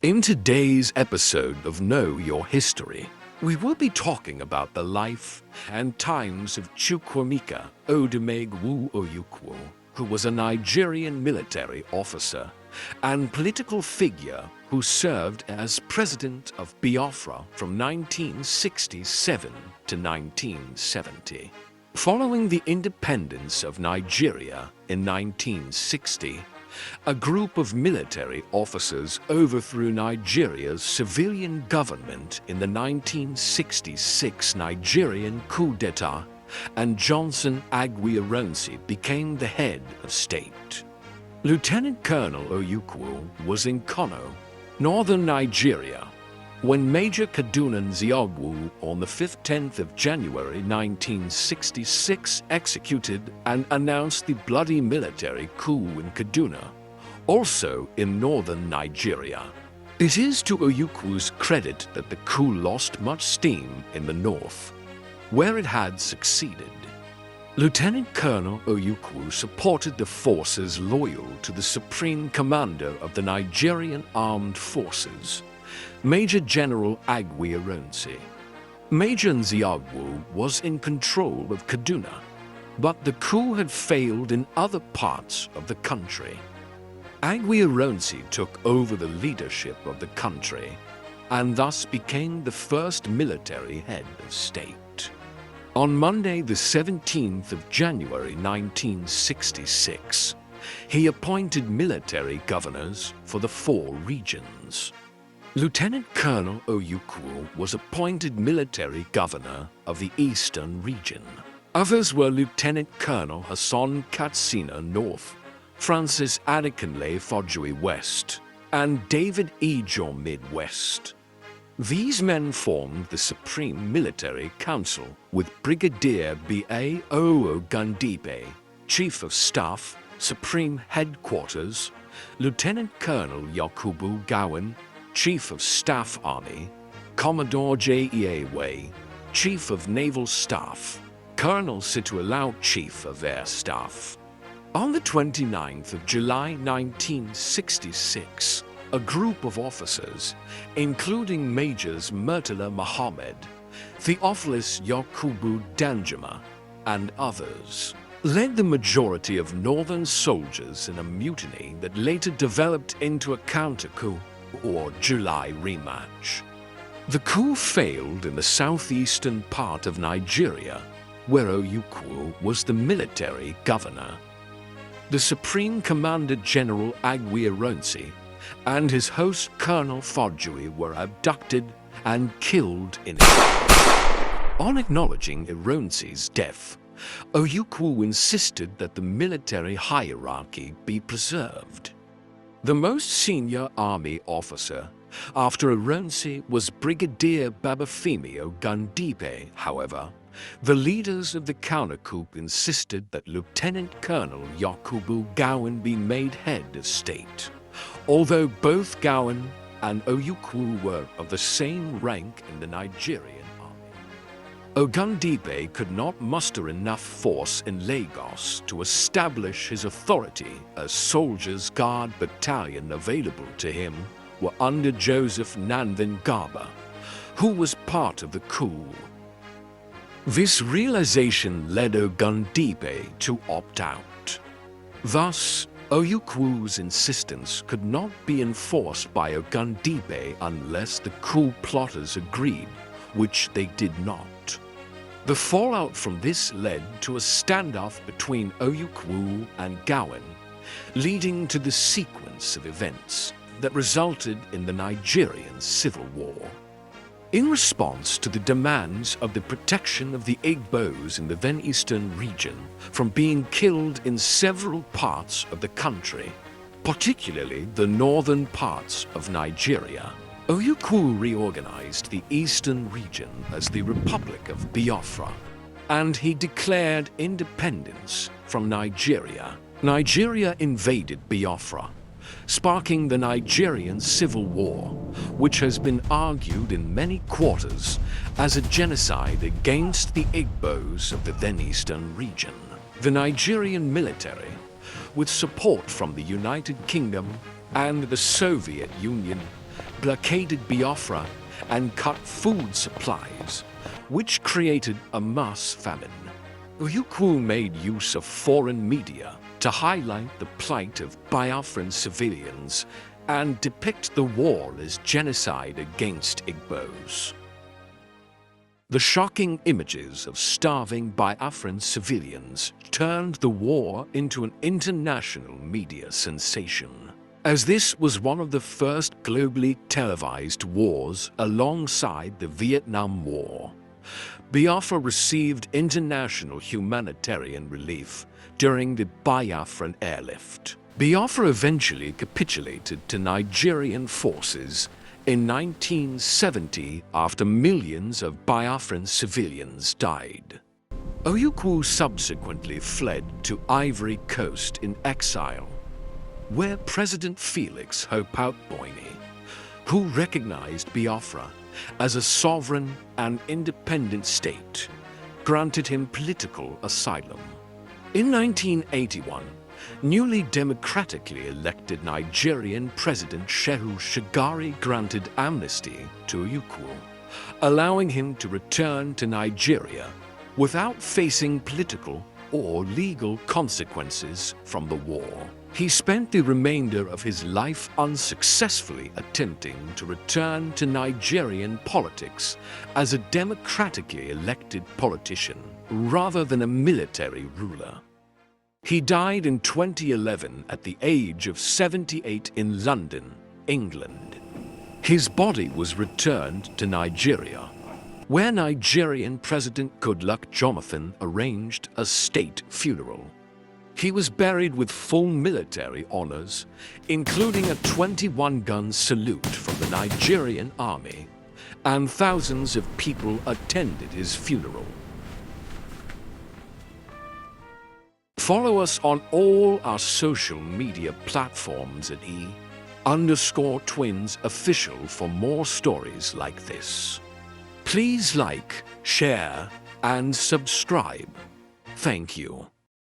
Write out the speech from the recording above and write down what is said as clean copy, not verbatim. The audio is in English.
In today's episode of Know Your History, we will be talking about the life and times of Chukwuemeka Odumegwu Ojukwu, who was a Nigerian military officer and political figure who served as president of Biafra from 1967 to 1970. Following the independence of Nigeria in 1960, a group of military officers overthrew Nigeria's civilian government in the 1966 Nigerian coup d'etat, and Johnson Agui-Ironsi became the head of state. Lieutenant Colonel Ojukwu was in Kano, northern Nigeria, when Major Kaduna Nzeogwu on the 10th of January 1966 executed and announced the bloody military coup in Kaduna, also in northern Nigeria. It is to Ojukwu's credit that the coup lost much steam in the north, where it had succeeded. Lieutenant Colonel Ojukwu supported the forces loyal to the Supreme Commander of the Nigerian Armed Forces, Major General Agui-Ironsi. Major Nzeogwu was in control of Kaduna, but the coup had failed in other parts of the country. Agui-Ironsi took over the leadership of the country and thus became the first military head of state. On Monday, the 17th of January 1966, he appointed military governors for the 4 regions. Lieutenant Colonel Ojukwu was appointed military governor of the Eastern region. Others were Lieutenant Colonel Hassan Katsina North, Francis Adekunle Fojui West, and David Ijo Mid-West. These men formed the Supreme Military Council with Brigadier B.A. Ogundipe, Chief of Staff, Supreme Headquarters, Lieutenant Colonel Yakubu Gowon, Chief of Staff Army, Commodore J.E.A. Way, Chief of Naval Staff, Colonel Situlau, Chief of Air Staff. On the 29th of July 1966, a group of officers, including Majors Murtala Mohammed, Theophilus Yakubu Danjuma, and others, led the majority of northern soldiers in a mutiny that later developed into a counter-coup, or July rematch. The coup failed in the southeastern part of Nigeria, where Ojukwu was the military governor. The Supreme Commander General Agui-Ironsi and his host Colonel Fojui were abducted and killed in it. On acknowledging Ironsi's death, Ojukwu insisted that the military hierarchy be preserved. The most senior army officer after Ironsi was Brigadier Babafemi Ogundipe. However, the leaders of the counter-coup insisted that Lieutenant Colonel Yakubu Gowon be made head of state, although both Gowon and Ojukwu were of the same rank in the Nigerian army. Ogundipe could not muster enough force in Lagos to establish his authority, as soldiers guard battalion available to him were under Joseph Nandan Garba, who was part of the coup. This realization led Ogundipe to opt out. Thus, Ojukwu's insistence could not be enforced by Ogundipe unless the coup plotters agreed, which they did not. The fallout from this led to a standoff between Ojukwu and Gowon, leading to the sequence of events that resulted in the Nigerian Civil War. In response to the demands of the protection of the Igbos in the then eastern region from being killed in several parts of the country, particularly the northern parts of Nigeria, Ojukwu reorganized the eastern region as the Republic of Biafra, and he declared independence from Nigeria. Nigeria invaded Biafra, sparking the Nigerian Civil War, which has been argued in many quarters as a genocide against the Igbos of the then eastern region. The Nigerian military, with support from the United Kingdom and the Soviet Union, blockaded Biafra and cut food supplies, which created a mass famine. Ojukwu made use of foreign media to highlight the plight of Biafran civilians and depict the war as genocide against Igbos. The shocking images of starving Biafran civilians turned the war into an international media sensation. As this was one of the first globally televised wars alongside the Vietnam War, Biafra received international humanitarian relief during the Biafran airlift. Biafra eventually capitulated to Nigerian forces in 1970 after millions of Biafran civilians died. Ojukwu subsequently fled to Ivory Coast in exile, where President Felix Houphouët-Boigny, who recognized Biafra as a sovereign and independent state, granted him political asylum. In 1981, newly democratically elected Nigerian President Shehu Shagari granted amnesty to Ojukwu, allowing him to return to Nigeria without facing political or legal consequences from the war. He spent the remainder of his life unsuccessfully attempting to return to Nigerian politics as a democratically elected politician rather than a military ruler. He died in 2011 at the age of 78 in London, England. His body was returned to Nigeria, where Nigerian President Goodluck Jonathan arranged a state funeral. He was buried with full military honors, including a 21-gun salute from the Nigerian army, and thousands of people attended his funeral. Follow us on all our social media platforms at _twins official for more stories like this. Please like, share, and subscribe. Thank you.